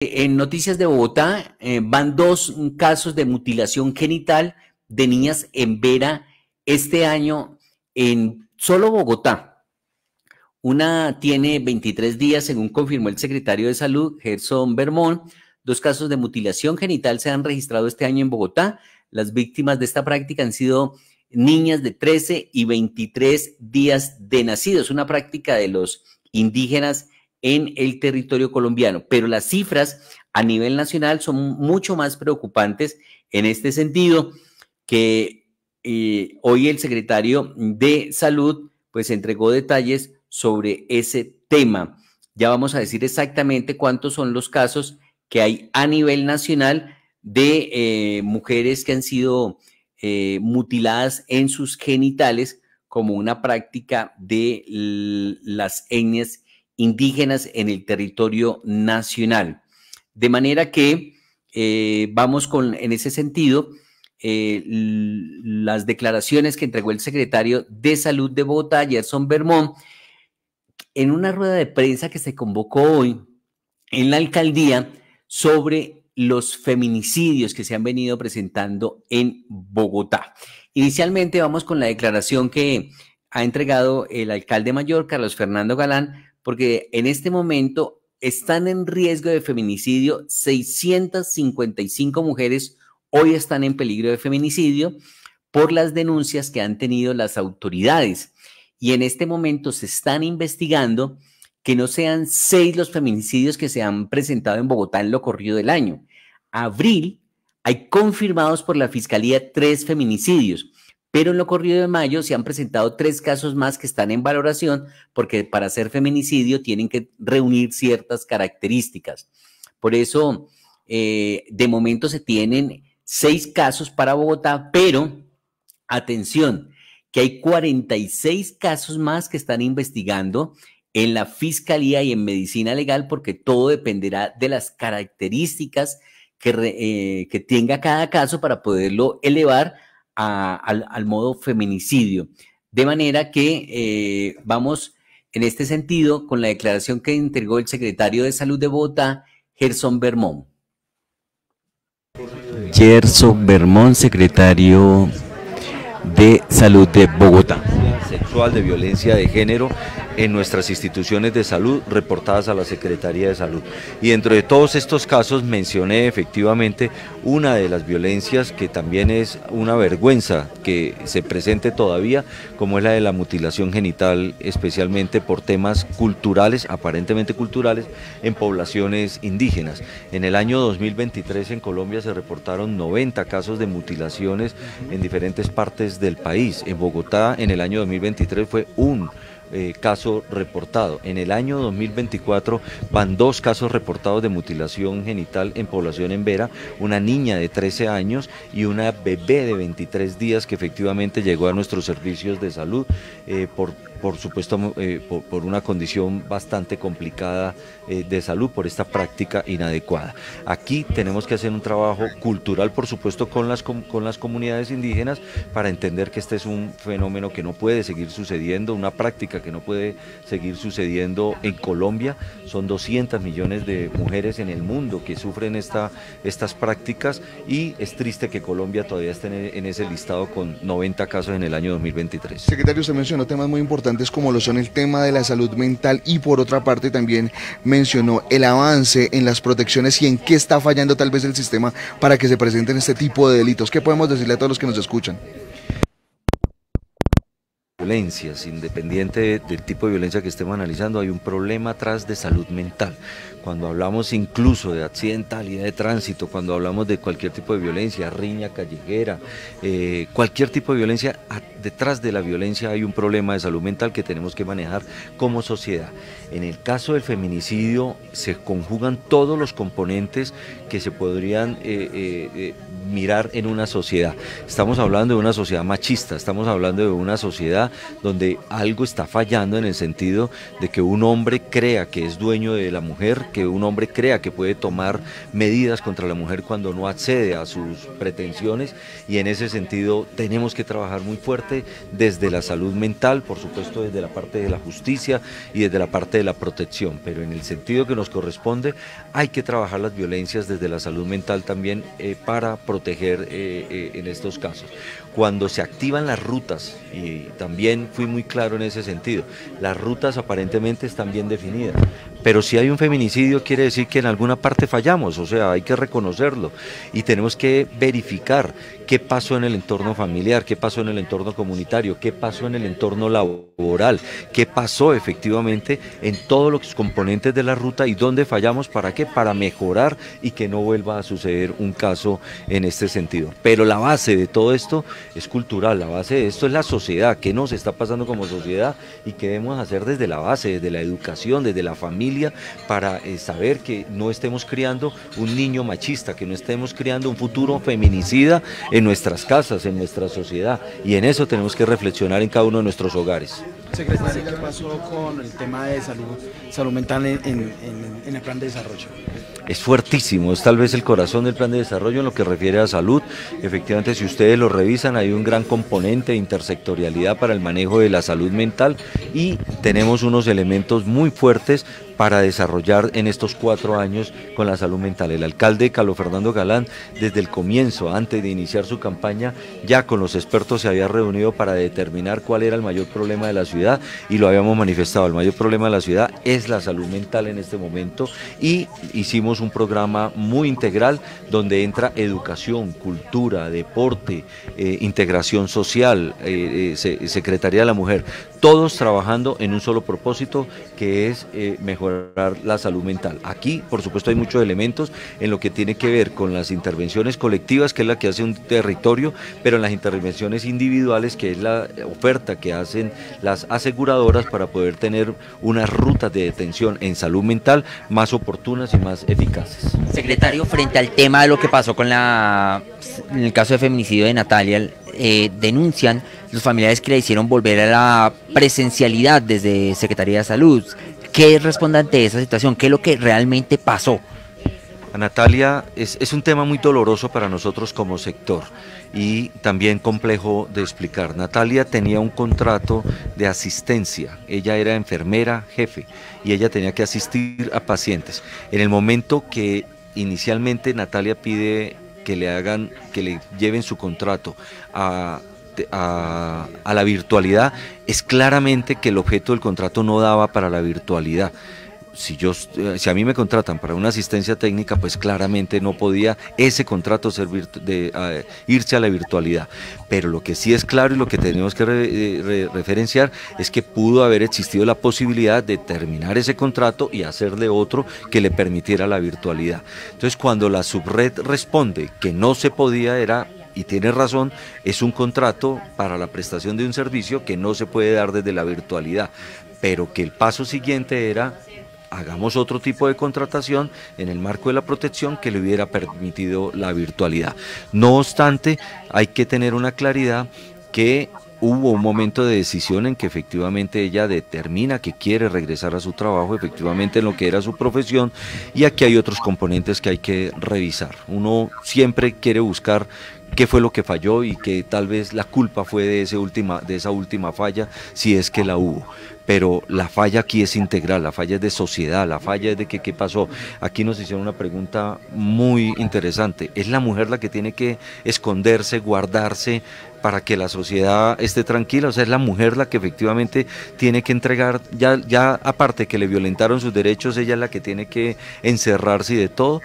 En Noticias de Bogotá van dos casos de mutilación genital de niñas en Vera este año en solo Bogotá. Una tiene 23 días, según confirmó el secretario de Salud, Gerson Bermón. Dos casos de mutilación genital se han registrado este año en Bogotá. Las víctimas de esta práctica han sido niñas de 13 y 23 días de nacidos, una práctica de los indígenas en el territorio colombiano, pero las cifras a nivel nacional son mucho más preocupantes en este sentido, que hoy el secretario de Salud pues entregó detalles sobre ese tema. Ya vamos a decir exactamente cuántos son los casos que hay a nivel nacional de mujeres que han sido mutiladas en sus genitales como una práctica de las etnias indígenas en el territorio nacional. De manera que vamos con, en ese sentido, las declaraciones que entregó el secretario de Salud de Bogotá, Gerson Bermón, en una rueda de prensa que se convocó hoy en la alcaldía sobre los feminicidios que se han venido presentando en Bogotá. Inicialmente vamos con la declaración que ha entregado el alcalde mayor, Carlos Fernando Galán, porque en este momento están en riesgo de feminicidio 655 mujeres, hoy están en peligro de feminicidio por las denuncias que han tenido las autoridades. Y en este momento se están investigando que no sean 6 los feminicidios que se han presentado en Bogotá en lo corrido del año. Abril hay confirmados por la Fiscalía 3 feminicidios, pero en lo corrido de mayo se han presentado 3 casos más que están en valoración porque para ser feminicidio tienen que reunir ciertas características. Por eso, de momento se tienen 6 casos para Bogotá, pero atención, que hay 46 casos más que están investigando en la Fiscalía y en Medicina Legal, porque todo dependerá de las características que tenga cada caso para poderlo elevar al modo feminicidio. De manera que vamos en este sentido con la declaración que entregó el secretario de Salud de Bogotá, Gerson Bermón. Gerson Bermón, secretario de Salud de Bogotá. Sexual, de violencia de género en nuestras instituciones de salud reportadas a la Secretaría de Salud. Y dentro de todos estos casos mencioné efectivamente una de las violencias que también es una vergüenza que se presente todavía, como es la de la mutilación genital, especialmente por temas culturales, aparentemente culturales, en poblaciones indígenas. En el año 2023 en Colombia se reportaron 90 casos de mutilaciones en diferentes partes del país. En Bogotá en el año 2023 fue un caso reportado. En el año 2024 van 2 casos reportados de mutilación genital en población en Vera, una niña de 13 años y una bebé de 23 días que efectivamente llegó a nuestros servicios de salud por supuesto por una condición bastante complicada de salud por esta práctica inadecuada. Aquí tenemos que hacer un trabajo cultural, por supuesto, con las comunidades indígenas para entender que este es un fenómeno que no puede seguir sucediendo, una práctica que no puede seguir sucediendo en Colombia. Son 200 millones de mujeres en el mundo que sufren estas prácticas y es triste que Colombia todavía esté en ese listado con 90 casos en el año 2023. Secretario, usted mencionó temas muy importantes como lo son el tema de la salud mental y por otra parte también mencionó el avance en las protecciones y en qué está fallando tal vez el sistema para que se presenten este tipo de delitos. ¿Qué podemos decirle a todos los que nos escuchan? Violencias, independiente del tipo de violencia que estemos analizando, hay un problema atrás de salud mental. Cuando hablamos incluso de accidentalidad de tránsito, cuando hablamos de cualquier tipo de violencia, riña callejera, cualquier tipo de violencia, detrás de la violencia hay un problema de salud mental que tenemos que manejar como sociedad. En el caso del feminicidio se conjugan todos los componentes que se podrían mirar en una sociedad. Estamos hablando de una sociedad machista, estamos hablando de una sociedad donde algo está fallando en el sentido de que un hombre crea que es dueño de la mujer, que un hombre crea que puede tomar medidas contra la mujer cuando no accede a sus pretensiones, y en ese sentido tenemos que trabajar muy fuerte desde la salud mental, por supuesto desde la parte de la justicia y desde la parte de la protección, pero en el sentido que nos corresponde hay que trabajar las violencias desde la salud mental también para proteger en estos casos. Cuando se activan las rutas, y también fui muy claro en ese sentido, las rutas aparentemente están bien definidas, pero si hay un feminicidio quiere decir que en alguna parte fallamos, o sea, hay que reconocerlo y tenemos que verificar qué pasó en el entorno familiar, qué pasó en el entorno comunitario, qué pasó en el entorno laboral, qué pasó efectivamente en todos los componentes de la ruta y dónde fallamos, ¿para qué? Para mejorar y que no vuelva a suceder un caso en este sentido. Pero la base de todo esto es cultural, la base de esto es la sociedad, qué nos está pasando como sociedad y qué debemos hacer desde la base, desde la educación, desde la familia, para saber que no estemos criando un niño machista, que no estemos criando un futuro feminicida en nuestras casas, en nuestra sociedad, y en eso tenemos que reflexionar en cada uno de nuestros hogares. Secretario, ¿qué pasó con el tema de salud mental en el plan de desarrollo? Es fuertísimo, es tal vez el corazón del plan de desarrollo en lo que refiere a salud. Efectivamente, si ustedes lo revisan, hay un gran componente de intersectorialidad para el manejo de la salud mental y tenemos unos elementos muy fuertes para desarrollar en estos 4 años con la salud mental. El alcalde Carlos Fernando Galán, desde el comienzo, antes de iniciar su campaña, ya con los expertos se había reunido para determinar cuál era el mayor problema de la ciudad y lo habíamos manifestado. El mayor problema de la ciudad es la salud mental en este momento y hicimos un programa muy integral donde entra educación, cultura, deporte, integración social, Secretaría de la Mujer, todos trabajando en un solo propósito que es mejorar la salud mental. Aquí, por supuesto, hay muchos elementos en lo que tiene que ver con las intervenciones colectivas, que es la que hace un territorio, pero en las intervenciones individuales, que es la oferta que hacen las aseguradoras para poder tener unas rutas de detención en salud mental más oportunas y más eficaces. Secretario, frente al tema de lo que pasó en el caso de feminicidio de Natalia, denuncian los familiares que le hicieron volver a la presencialidad desde Secretaría de Salud. ¿Qué responde ante esa situación? ¿Qué es lo que realmente pasó? A Natalia es un tema muy doloroso para nosotros como sector y también complejo de explicar. Natalia tenía un contrato de asistencia, ella era enfermera jefe y ella tenía que asistir a pacientes. En el momento que inicialmente Natalia pide que le lleven su contrato a la virtualidad, es claramente que el objeto del contrato no daba para la virtualidad. Si a mí me contratan para una asistencia técnica, pues claramente no podía ese contrato irse a la virtualidad. Pero lo que sí es claro y lo que tenemos que referenciar es que pudo haber existido la posibilidad de terminar ese contrato y hacerle otro que le permitiera la virtualidad. Entonces, cuando la subred responde que no se podía, y tiene razón, es un contrato para la prestación de un servicio que no se puede dar desde la virtualidad, pero que el paso siguiente era: hagamos otro tipo de contratación en el marco de la protección que le hubiera permitido la virtualidad. No obstante, hay que tener una claridad que hubo un momento de decisión en que efectivamente ella determina que quiere regresar a su trabajo, efectivamente en lo que era su profesión, y aquí hay otros componentes que hay que revisar. Uno siempre quiere buscar qué fue lo que falló y que tal vez la culpa fue de esa última falla, si es que la hubo. Pero la falla aquí es integral, la falla es de sociedad, la falla es de que qué pasó. Aquí nos hicieron una pregunta muy interesante. ¿Es la mujer la que tiene que esconderse, guardarse para que la sociedad esté tranquila? O sea, es la mujer la que efectivamente tiene que entregar, ya aparte que le violentaron sus derechos, ella es la que tiene que encerrarse y de todo.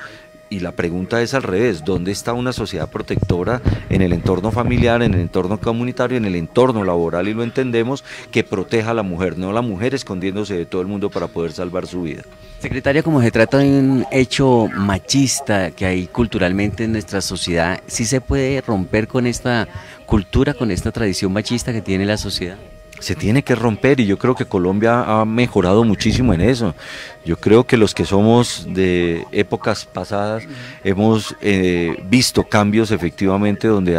Y la pregunta es al revés: ¿dónde está una sociedad protectora en el entorno familiar, en el entorno comunitario, en el entorno laboral? Y lo entendemos, que proteja a la mujer, no la mujer escondiéndose de todo el mundo para poder salvar su vida. Secretaria, como se trata de un hecho machista que hay culturalmente en nuestra sociedad, ¿sí se puede romper con esta cultura, con esta tradición machista que tiene la sociedad? se tiene que romper y yo creo que Colombia ha mejorado muchísimo en eso. Yo creo que los que somos de épocas pasadas hemos visto cambios efectivamente donde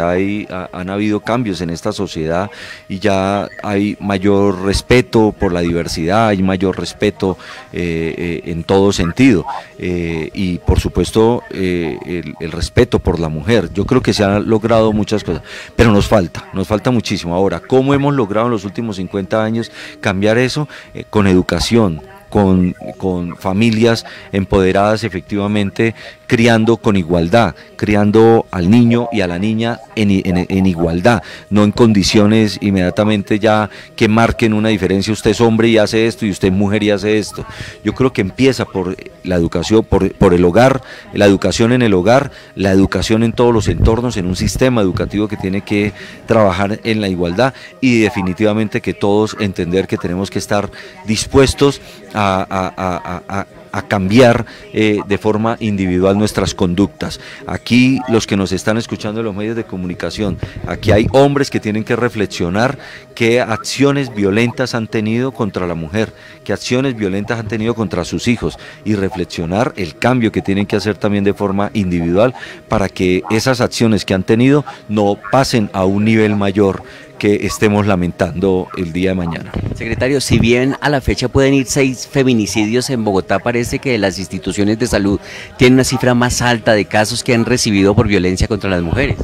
han habido cambios en esta sociedad y ya hay mayor respeto por la diversidad, hay mayor respeto en todo sentido y por supuesto el respeto por la mujer. Yo creo que se han logrado muchas cosas, pero nos falta muchísimo. Ahora, ¿cómo hemos logrado en los últimos 50 años cambiar eso? Con educación, con familias empoderadas efectivamente, criando con igualdad, criando al niño y a la niña en igualdad, no en condiciones inmediatamente ya que marquen una diferencia, usted es hombre y hace esto y usted es mujer y hace esto. Yo creo que empieza por la educación, por el hogar, la educación en el hogar, la educación en todos los entornos, en un sistema educativo que tiene que trabajar en la igualdad y definitivamente que todos entender que tenemos que estar dispuestos a cambiar de forma individual nuestras conductas. Aquí los que nos están escuchando en los medios de comunicación, aquí hay hombres que tienen que reflexionar qué acciones violentas han tenido contra la mujer, qué acciones violentas han tenido contra sus hijos y reflexionar el cambio que tienen que hacer también de forma individual para que esas acciones que han tenido no pasen a un nivel mayor que estemos lamentando el día de mañana. Secretario, si bien a la fecha pueden ir 6 feminicidios en Bogotá, parece que las instituciones de salud tienen una cifra más alta de casos que han recibido por violencia contra las mujeres.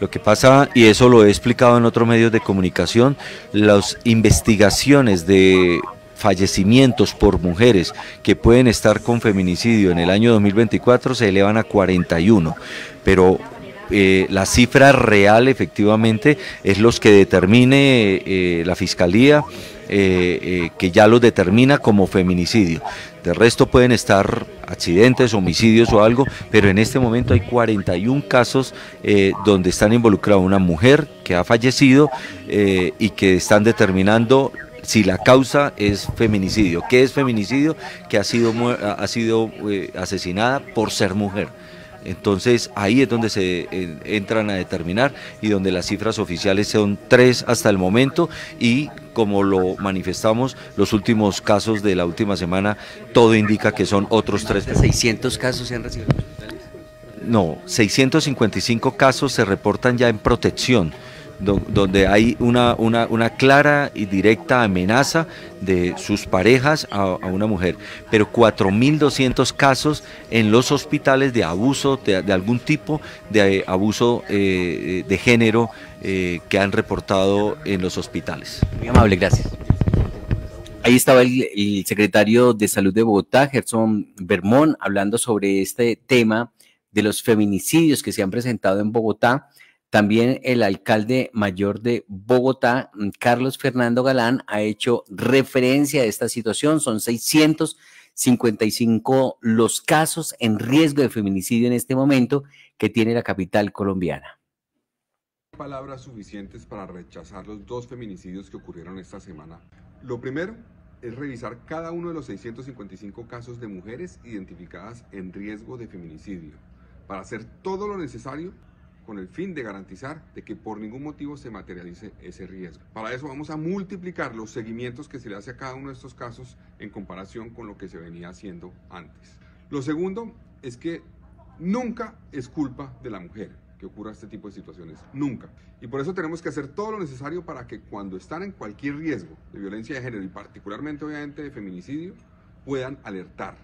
Lo que pasa, y eso lo he explicado en otros medios de comunicación, las investigaciones de fallecimientos por mujeres que pueden estar con feminicidio en el año 2024 se elevan a 41, pero la cifra real efectivamente es los que determine la Fiscalía, que ya los determina como feminicidio. De resto pueden estar accidentes, homicidios o algo, pero en este momento hay 41 casos donde están involucradas una mujer que ha fallecido y que están determinando si la causa es feminicidio. ¿Qué es feminicidio? Que ha sido asesinada por ser mujer. Entonces ahí es donde se entran a determinar y donde las cifras oficiales son 3 hasta el momento y como lo manifestamos los últimos casos de la última semana, todo indica que son otros 3. 600 casos se han recibido. No, 655 casos se reportan ya en protección, donde hay una clara y directa amenaza de sus parejas a una mujer, pero 4.200 casos en los hospitales de abuso, de algún tipo de abuso de género que han reportado en los hospitales. Muy amable, gracias. Ahí estaba el secretario de Salud de Bogotá, Gerson Bermón, hablando sobre este tema de los feminicidios que se han presentado en Bogotá. También el alcalde mayor de Bogotá, Carlos Fernando Galán, ha hecho referencia a esta situación. Son 655 los casos en riesgo de feminicidio en este momento que tiene la capital colombiana. Palabras suficientes para rechazar los 2 feminicidios que ocurrieron esta semana. Lo primero es revisar cada uno de los 655 casos de mujeres identificadas en riesgo de feminicidio para hacer todo lo necesario con el fin de garantizar de que por ningún motivo se materialice ese riesgo. Para eso vamos a multiplicar los seguimientos que se le hace a cada uno de estos casos en comparación con lo que se venía haciendo antes. Lo segundo es que nunca es culpa de la mujer que ocurra este tipo de situaciones, nunca. Y por eso tenemos que hacer todo lo necesario para que cuando están en cualquier riesgo de violencia de género y particularmente obviamente de feminicidio, puedan alertar.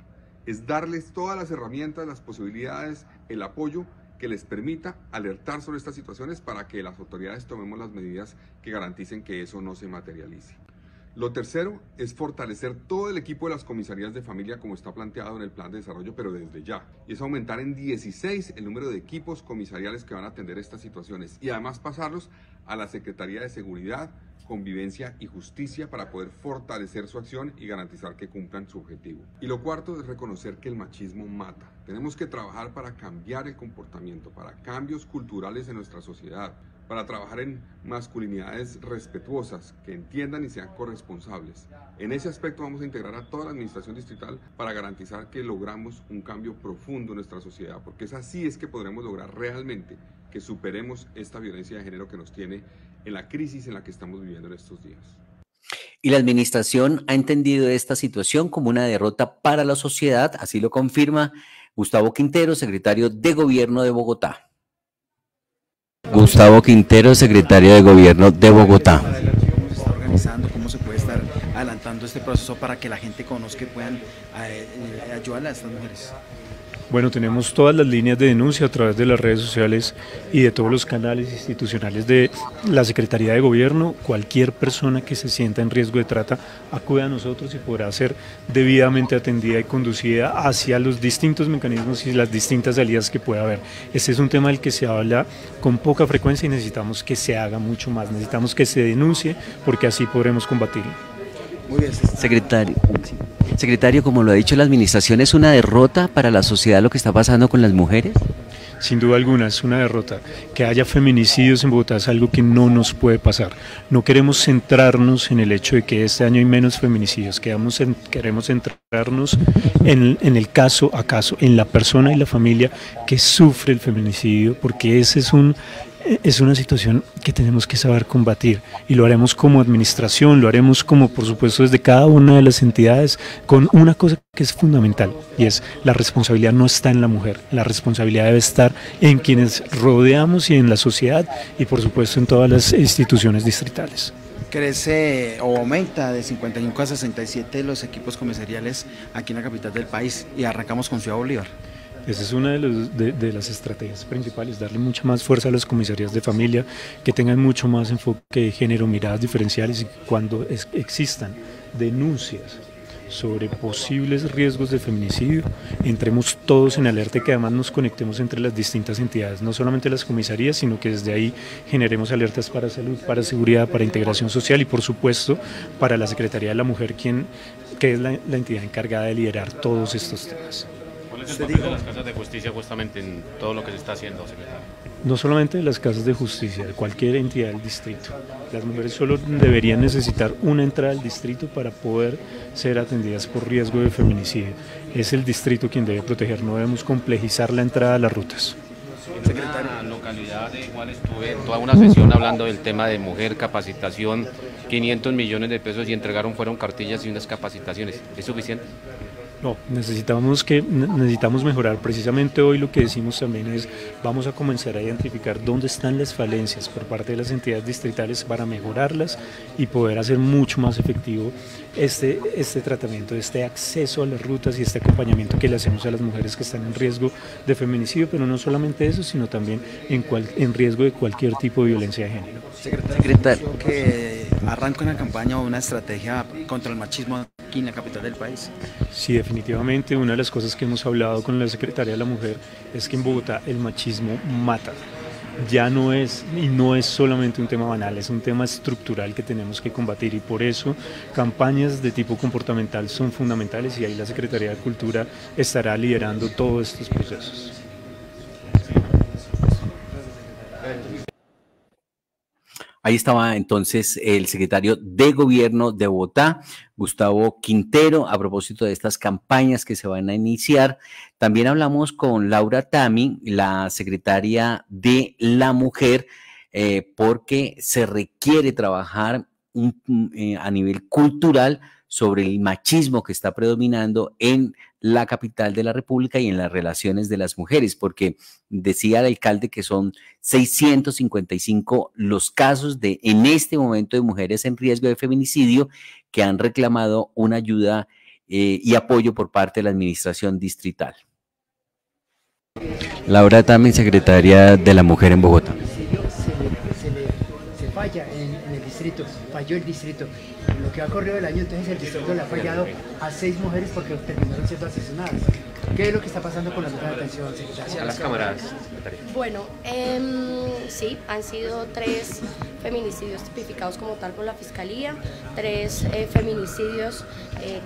Es darles todas las herramientas, las posibilidades, el apoyo que les permita alertar sobre estas situaciones para que las autoridades tomemos las medidas que garanticen que eso no se materialice. Lo tercero es fortalecer todo el equipo de las comisarías de familia como está planteado en el plan de desarrollo, pero desde ya. Y es aumentar en 16 el número de equipos comisariales que van a atender estas situaciones y además pasarlos a la Secretaría de Seguridad, Convivencia y Justicia para poder fortalecer su acción y garantizar que cumplan su objetivo. Y lo cuarto es reconocer que el machismo mata. Tenemos que trabajar para cambiar el comportamiento, para cambios culturales en nuestra sociedad, para trabajar en masculinidades respetuosas, que entiendan y sean corresponsables. En ese aspecto vamos a integrar a toda la administración distrital para garantizar que logramos un cambio profundo en nuestra sociedad, porque así es que podremos lograr realmente que superemos esta violencia de género que nos tiene en la crisis en la que estamos viviendo en estos días. Y la administración ha entendido esta situación como una derrota para la sociedad, así lo confirma Gustavo Quintero, secretario de Gobierno de Bogotá. Gustavo Quintero, secretario de Gobierno de Bogotá. ¿Cómo se está organizando? ¿Cómo se puede estar adelantando este proceso para que la gente conozca y puedan ayudar a estas mujeres? Bueno, tenemos todas las líneas de denuncia a través de las redes sociales y de todos los canales institucionales de la Secretaría de Gobierno. Cualquier persona que se sienta en riesgo de trata acude a nosotros y podrá ser debidamente atendida y conducida hacia los distintos mecanismos y las distintas salidas que pueda haber. Este es un tema del que se habla con poca frecuencia y necesitamos que se haga mucho más, necesitamos que se denuncie porque así podremos combatirlo. Muy bien, Secretario, como lo ha dicho la administración, ¿es una derrota para la sociedad lo que está pasando con las mujeres? Sin duda alguna, es una derrota. Que haya feminicidios en Bogotá es algo que no nos puede pasar. No queremos centrarnos en el hecho de que este año hay menos feminicidios, queremos centrarnos en el caso a caso, en la persona y la familia que sufre el feminicidio, porque ese es una situación que tenemos que saber combatir y lo haremos como administración, lo haremos como por supuesto desde cada una de las entidades con una cosa que es fundamental y es la responsabilidad no está en la mujer, la responsabilidad debe estar en quienes rodeamos y en la sociedad y por supuesto en todas las instituciones distritales. Crece o aumenta de 55 a 67 los equipos comisariales aquí en la capital del país y arrancamos con Ciudad Bolívar. Esa es una de las estrategias principales, darle mucha más fuerza a las comisarías de familia, que tengan mucho más enfoque de género, miradas diferenciales y cuando existan denuncias sobre posibles riesgos de feminicidio, entremos todos en alerta y que además nos conectemos entre las distintas entidades, no solamente las comisarías, sino que desde ahí generemos alertas para salud, para seguridad, para integración social y por supuesto para la Secretaría de la Mujer, que es la entidad encargada de liderar todos estos temas. ¿Cuál es el papel de las casas de justicia justamente en todo lo que se está haciendo, secretario? No solamente de las casas de justicia, de cualquier entidad del distrito. Las mujeres solo deberían necesitar una entrada al distrito para poder ser atendidas por riesgo de feminicidio. Es el distrito quien debe proteger, no debemos complejizar la entrada a las rutas. En una localidad de igual estuve en toda una sesión hablando del tema de mujer, capacitación, 500 millones de pesos y fueron cartillas y unas capacitaciones. ¿Es suficiente? No, necesitamos mejorar. Precisamente hoy lo que decimos también es, vamos a comenzar a identificar dónde están las falencias por parte de las entidades distritales para mejorarlas y poder hacer mucho más efectivo este tratamiento, este acceso a las rutas y este acompañamiento que le hacemos a las mujeres que están en riesgo de feminicidio, pero no solamente eso, sino también en riesgo de cualquier tipo de violencia de género. Secretario, que arranca una campaña o una estrategia contra el machismo aquí en la capital del país. Sí, definitivamente una de las cosas que hemos hablado con la Secretaría de la Mujer es que en Bogotá el machismo mata. Ya no es solamente un tema banal, es un tema estructural que tenemos que combatir y por eso campañas de tipo comportamental son fundamentales y ahí la Secretaría de Cultura estará liderando todos estos procesos. Ahí estaba entonces el secretario de Gobierno de Bogotá, Gustavo Quintero, a propósito de estas campañas que se van a iniciar. También hablamos con Laura Tami, la secretaria de la Mujer, porque se requiere trabajar a nivel cultural sobre el machismo que está predominando en la capital de la República y en las relaciones de las mujeres, porque decía el alcalde que son 655 los casos en este momento de mujeres en riesgo de feminicidio que han reclamado una ayuda y apoyo por parte de la administración distrital. Laura Tami, secretaria de la Mujer en Bogotá. Se falla en el distrito, falló el distrito. Lo que ha corrido el año, entonces el distrito le ha fallado a 6 mujeres porque terminaron siendo asesinadas. ¿Qué es lo que está pasando con la ruta de atención, secretaria? A las cámaras. Bueno, sí, han sido 3 feminicidios tipificados como tal por la Fiscalía, 3 feminicidios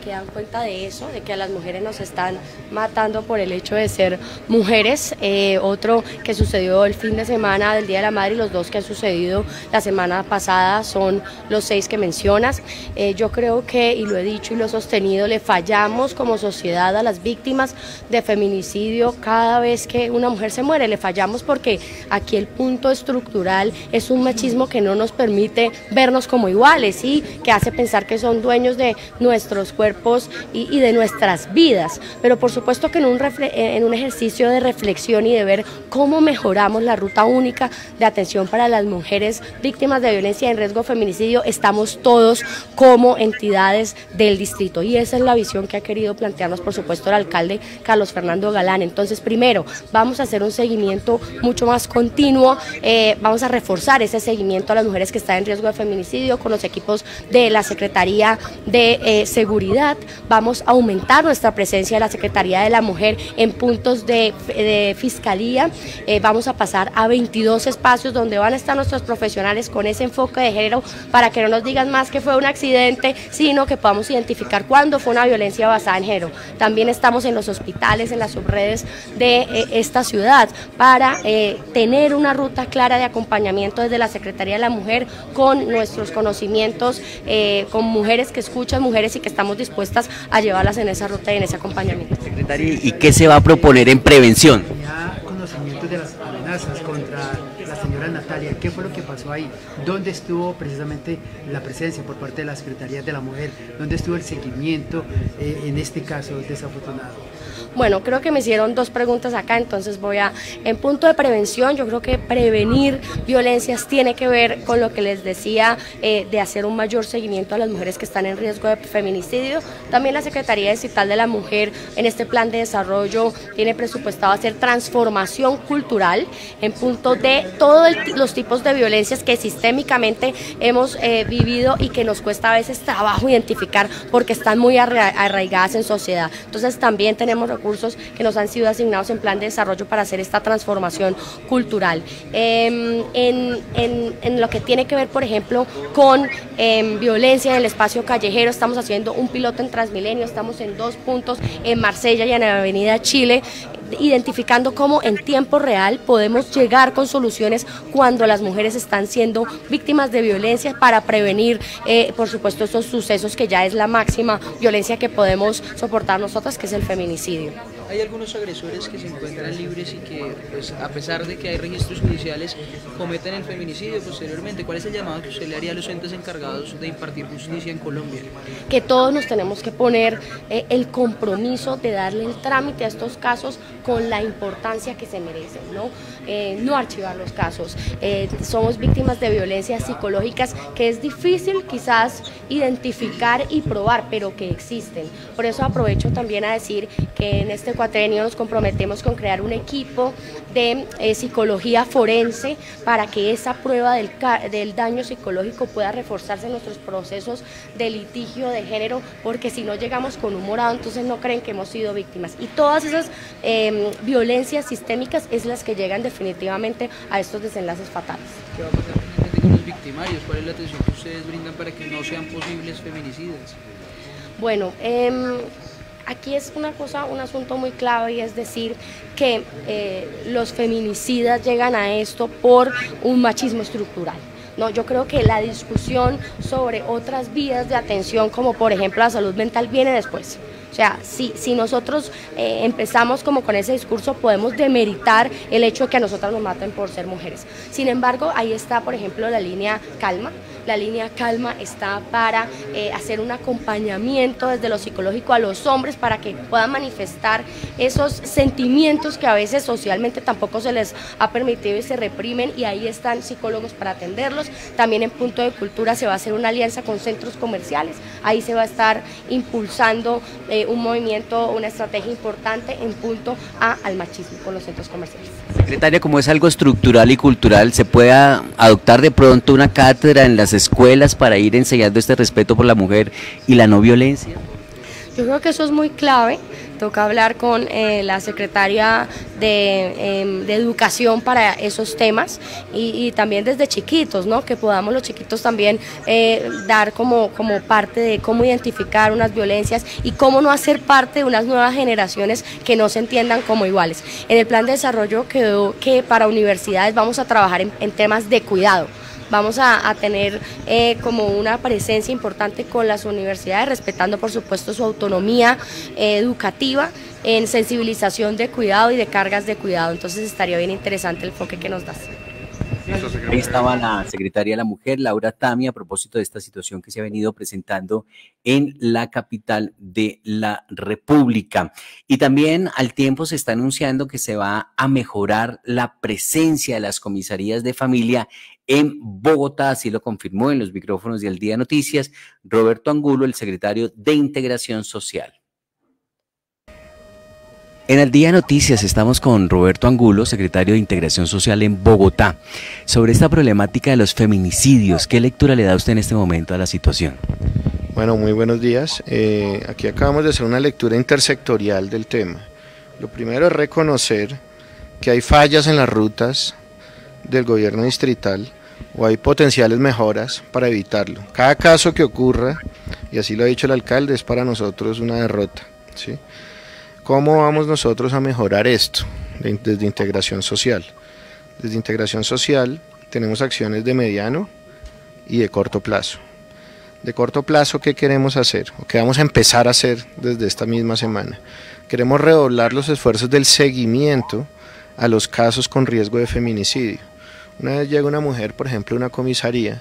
que dan cuenta de eso, de que a las mujeres nos están matando por el hecho de ser mujeres. Otro que sucedió el fin de semana del Día de la Madre y los 2 que han sucedido la semana pasada son los 6 que mencionas. Yo creo que, y lo he dicho y lo he sostenido, le fallamos como sociedad a las víctimas de feminicidio cada vez que una mujer se muere. Le fallamos porque aquí el punto estructural es un machismo que no nos permite vernos como iguales, ¿sí? Que hace pensar que son dueños de nuestros cuerpos y de nuestras vidas. Pero por supuesto que en un ejercicio de reflexión y de ver cómo mejoramos la ruta única de atención para las mujeres víctimas de violencia en riesgo de feminicidio, estamos todos como entidades del distrito, y esa es la visión que ha querido plantearnos por supuesto el alcalde Carlos Fernando Galán. Entonces, primero vamos a hacer un seguimiento mucho más continuo, vamos a reforzar ese seguimiento a las mujeres que están en riesgo de feminicidio con los equipos de la Secretaría de Seguridad, vamos a aumentar nuestra presencia de la Secretaría de la Mujer en puntos de Fiscalía, vamos a pasar a 22 espacios donde van a estar nuestros profesionales con ese enfoque de género para que no nos digan más que fue un accidente, sino que podamos identificar cuándo fue una violencia basada en género. También estamos en los hospitales, en las subredes de esta ciudad para tener una ruta clara de acompañamiento desde la Secretaría de la Mujer con nuestros conocimientos, con mujeres que escuchan mujeres y que estamos dispuestas a llevarlas en esa ruta y en ese acompañamiento. Secretaria, ¿y qué se va a proponer en prevención? Ya conocimientos de las amenazas contra la señora Natalia, ¿qué fue lo que pasó ahí? ¿Dónde estuvo precisamente la presencia por parte de la Secretaría de la Mujer? ¿Dónde estuvo el seguimiento en este caso desafortunado? Bueno, creo que me hicieron dos preguntas acá, entonces en punto de prevención, yo creo que prevenir violencias tiene que ver con lo que les decía, de hacer un mayor seguimiento a las mujeres que están en riesgo de feminicidio. También la Secretaría Distrital de la Mujer en este plan de desarrollo tiene presupuestado hacer transformación cultural en punto de todos los tipos de violencias que sistémicamente hemos vivido y que nos cuesta a veces trabajo identificar porque están muy arraigadas en sociedad. Entonces también tenemos recursos que nos han sido asignados en plan de desarrollo para hacer esta transformación cultural. En lo que tiene que ver, por ejemplo, con violencia en el espacio callejero, estamos haciendo un piloto en Transmilenio, estamos en 2 puntos, en Marsella y en Avenida Chile, identificando cómo en tiempo real podemos llegar con soluciones cuando las mujeres están siendo víctimas de violencia para prevenir, por supuesto, estos sucesos que ya es la máxima violencia que podemos soportar nosotras, que es el feminicidio. Hay algunos agresores que se encuentran libres y que, pues, a pesar de que hay registros judiciales, cometen el feminicidio posteriormente. ¿Cuál es el llamado que usted le haría a los entes encargados de impartir justicia en Colombia? Que todos nos tenemos que poner el compromiso de darle el trámite a estos casos con la importancia que se merecen, ¿no? No archivar los casos. Somos víctimas de violencias psicológicas que es difícil quizás identificar y probar, pero que existen. Por eso aprovecho también a decir que en este cuatrenio nos comprometemos con crear un equipo de psicología forense para que esa prueba del daño psicológico pueda reforzarse en nuestros procesos de litigio de género, porque si no llegamos con un morado, entonces no creen que hemos sido víctimas. Y todas esas violencias sistémicas es las que llegan definitivamente a estos desenlaces fatales. ¿Qué va a pasar finalmente con los victimarios? ¿Cuál es la atención que ustedes brindan para que no sean posibles feminicidas? Bueno, aquí es un asunto muy clave, y es decir que los feminicidas llegan a esto por un machismo estructural. No, yo creo que la discusión sobre otras vías de atención, como por ejemplo la salud mental, viene después. O sea, si nosotros empezamos como con ese discurso, podemos demeritar el hecho de que a nosotras nos maten por ser mujeres. Sin embargo, ahí está, por ejemplo, la línea Calma. La línea Calma está para hacer un acompañamiento desde lo psicológico a los hombres para que puedan manifestar esos sentimientos que a veces socialmente tampoco se les ha permitido y se reprimen, y ahí están psicólogos para atenderlos. También en punto de cultura se va a hacer una alianza con centros comerciales, ahí se va a estar impulsando un movimiento, una estrategia importante en punto al machismo con los centros comerciales. Secretaria, como es algo estructural y cultural, ¿se puede adoptar de pronto una cátedra en las escuelas para ir enseñando este respeto por la mujer y la no violencia? Yo creo que eso es muy clave. Toca hablar con la secretaria de Educación para esos temas, y también desde chiquitos, ¿no? Que podamos los chiquitos también dar como parte de cómo identificar unas violencias y cómo no hacer parte de unas nuevas generaciones que no se entiendan como iguales. En el plan de desarrollo quedó que para universidades vamos a trabajar en temas de cuidado. Vamos a tener como una presencia importante con las universidades, respetando por supuesto su autonomía educativa, en sensibilización de cuidado y de cargas de cuidado. Entonces estaría bien interesante el enfoque que nos das. Ahí estaba la secretaria de la Mujer, Laura Tami, a propósito de esta situación que se ha venido presentando en la capital de la República. Y también al tiempo se está anunciando que se va a mejorar la presencia de las comisarías de familia en Bogotá, así lo confirmó en los micrófonos de Al Día Noticias Roberto Angulo, el secretario de Integración Social. En Al Día Noticias estamos con Roberto Angulo, secretario de Integración Social en Bogotá, sobre esta problemática de los feminicidios. ¿Qué lectura le da usted en este momento a la situación? Bueno, muy buenos días. Aquí acabamos de hacer una lectura intersectorial del tema. Lo primero es reconocer que hay fallas en las rutas del gobierno distrital o hay potenciales mejoras para evitarlo. Cada caso que ocurra, y así lo ha dicho el alcalde, es para nosotros una derrota, ¿sí? ¿Cómo vamos nosotros a mejorar esto desde Integración Social? Desde Integración Social tenemos acciones de mediano y de corto plazo. De corto plazo, ¿qué queremos hacer? ¿O qué vamos a empezar a hacer desde esta misma semana? Queremos redoblar los esfuerzos del seguimiento a los casos con riesgo de feminicidio. Una vez llega una mujer, por ejemplo, a una comisaría,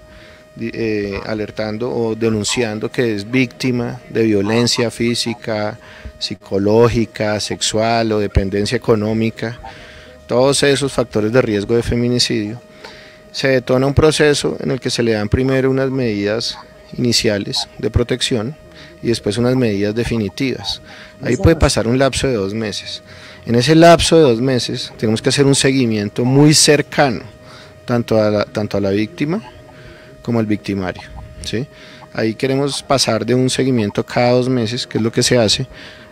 alertando o denunciando que es víctima de violencia física, psicológica, sexual o dependencia económica, todos esos factores de riesgo de feminicidio, se detona un proceso en el que se le dan primero unas medidas iniciales de protección y después unas medidas definitivas. Ahí puede pasar un lapso de 2 meses. En ese lapso de 2 meses tenemos que hacer un seguimiento muy cercano, tanto a la víctima como al victimario, ¿sí? Ahí queremos pasar de un seguimiento cada 2 meses, que es lo que se hace,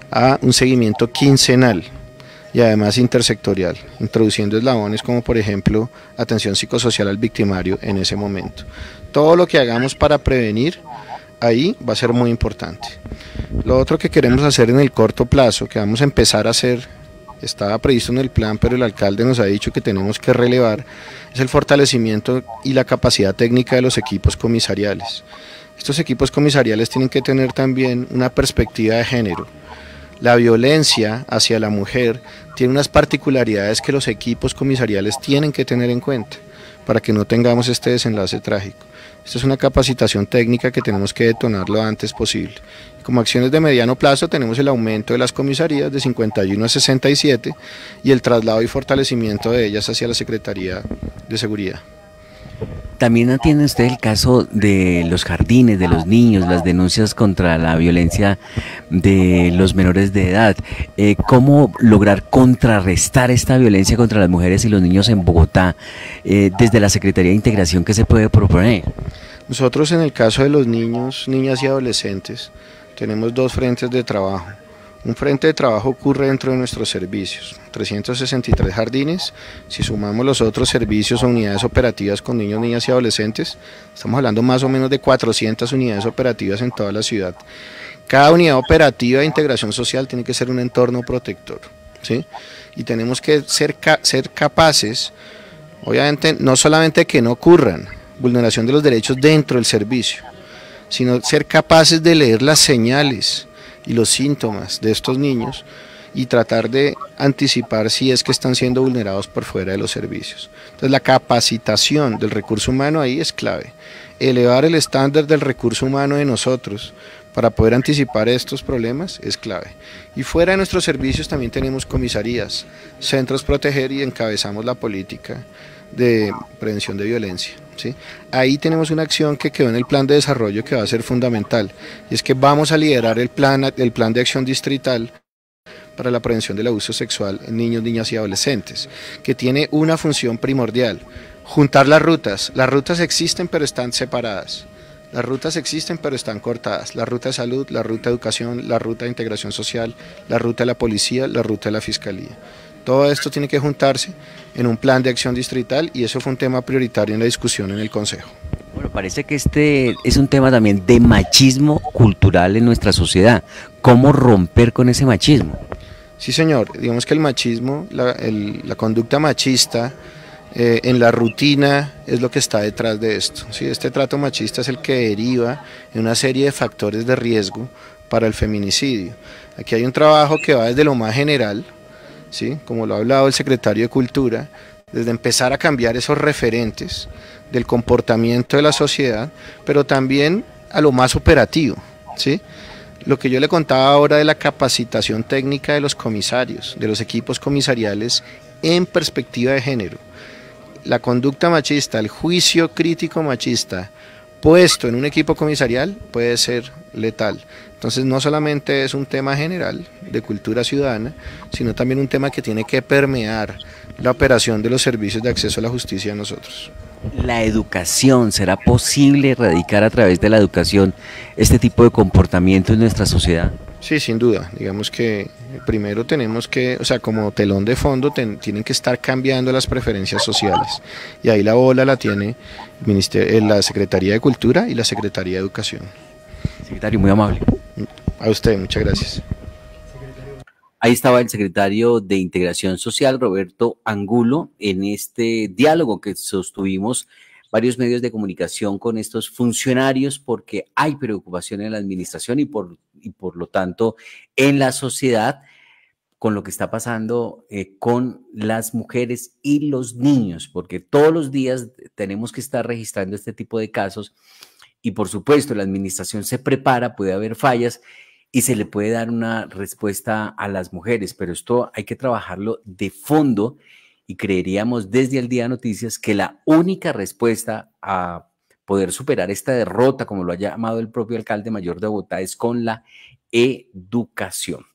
a un seguimiento quincenal y además intersectorial, introduciendo eslabones como por ejemplo atención psicosocial al victimario en ese momento. Todo lo que hagamos para prevenir ahí va a ser muy importante. Lo otro que queremos hacer en el corto plazo, que vamos a empezar a hacer, estaba previsto en el plan, pero el alcalde nos ha dicho que tenemos que relevar, es el fortalecimiento y la capacidad técnica de los equipos comisariales. Estos equipos comisariales tienen que tener también una perspectiva de género. La violencia hacia la mujer tiene unas particularidades que los equipos comisariales tienen que tener en cuenta para que no tengamos este desenlace trágico. Esta es una capacitación técnica que tenemos que detonar lo antes posible. Como acciones de mediano plazo tenemos el aumento de las comisarías de 51 a 67 y el traslado y fortalecimiento de ellas hacia la Secretaría de Seguridad. También atiende usted el caso de los jardines, de los niños, las denuncias contra la violencia de los menores de edad. ¿Cómo lograr contrarrestar esta violencia contra las mujeres y los niños en Bogotá desde la Secretaría de Integración? ¿Qué se puede proponer? Nosotros en el caso de los niños, niñas y adolescentes tenemos 2 frentes de trabajo. Un frente de trabajo ocurre dentro de nuestros servicios, 363 jardines. Si sumamos los otros servicios o unidades operativas con niños, niñas y adolescentes, estamos hablando más o menos de 400 unidades operativas en toda la ciudad. Cada unidad operativa de integración social tiene que ser un entorno protector, ¿sí? Y tenemos que ser capaces, obviamente, no solamente que no ocurran vulneración de los derechos dentro del servicio, sino ser capaces de leer las señales y los síntomas de estos niños y tratar de anticipar si es que están siendo vulnerados por fuera de los servicios. Entonces la capacitación del recurso humano ahí es clave, elevar el estándar del recurso humano de nosotros para poder anticipar estos problemas es clave. Y fuera de nuestros servicios también tenemos comisarías, centros proteger y encabezamos la política de prevención de violencia, ¿sí? Ahí tenemos una acción que quedó en el plan de desarrollo que va a ser fundamental, y es que vamos a liderar el plan de acción distrital para la prevención del abuso sexual en niños, niñas y adolescentes, que tiene una función primordial: juntar las rutas. Las rutas existen pero están separadas, las rutas existen pero están cortadas, la ruta de salud, la ruta de educación, la ruta de integración social, la ruta de la policía, la ruta de la fiscalía. Todo esto tiene que juntarse en un plan de acción distrital y eso fue un tema prioritario en la discusión en el Consejo. Bueno, parece que este es un tema también de machismo cultural en nuestra sociedad. ¿Cómo romper con ese machismo? Sí, señor. Digamos que el machismo, la conducta machista en la rutina es lo que está detrás de esto, ¿sí? Este trato machista es el que deriva en una serie de factores de riesgo para el feminicidio. Aquí hay un trabajo que va desde lo más general, ¿sí? Como lo ha hablado el secretario de Cultura, desde empezar a cambiar esos referentes del comportamiento de la sociedad, pero también a lo más operativo, ¿sí? Lo que yo le contaba ahora de la capacitación técnica de los comisarios, de los equipos comisariales en perspectiva de género. La conducta machista, el juicio crítico machista puesto en un equipo comisarial puede ser letal. Entonces no solamente es un tema general de cultura ciudadana, sino también un tema que tiene que permear la operación de los servicios de acceso a la justicia de nosotros. La educación, ¿será posible erradicar a través de la educación este tipo de comportamiento en nuestra sociedad? Sí, sin duda. Digamos que primero tenemos que, o sea, como telón de fondo tienen que estar cambiando las preferencias sociales. Y ahí la bola la tiene la Secretaría de Cultura y la Secretaría de Educación. Secretario, muy amable. A usted, muchas gracias. Ahí estaba el secretario de Integración Social, Roberto Angulo, en este diálogo que sostuvimos varios medios de comunicación con estos funcionarios, porque hay preocupación en la administración y por lo tanto en la sociedad con lo que está pasando con las mujeres y los niños, porque todos los días tenemos que estar registrando este tipo de casos y por supuesto la administración se prepara, puede haber fallas y se le puede dar una respuesta a las mujeres, pero esto hay que trabajarlo de fondo y creeríamos desde el Día Noticias que la única respuesta a poder superar esta derrota, como lo ha llamado el propio alcalde mayor de Bogotá, es con la educación.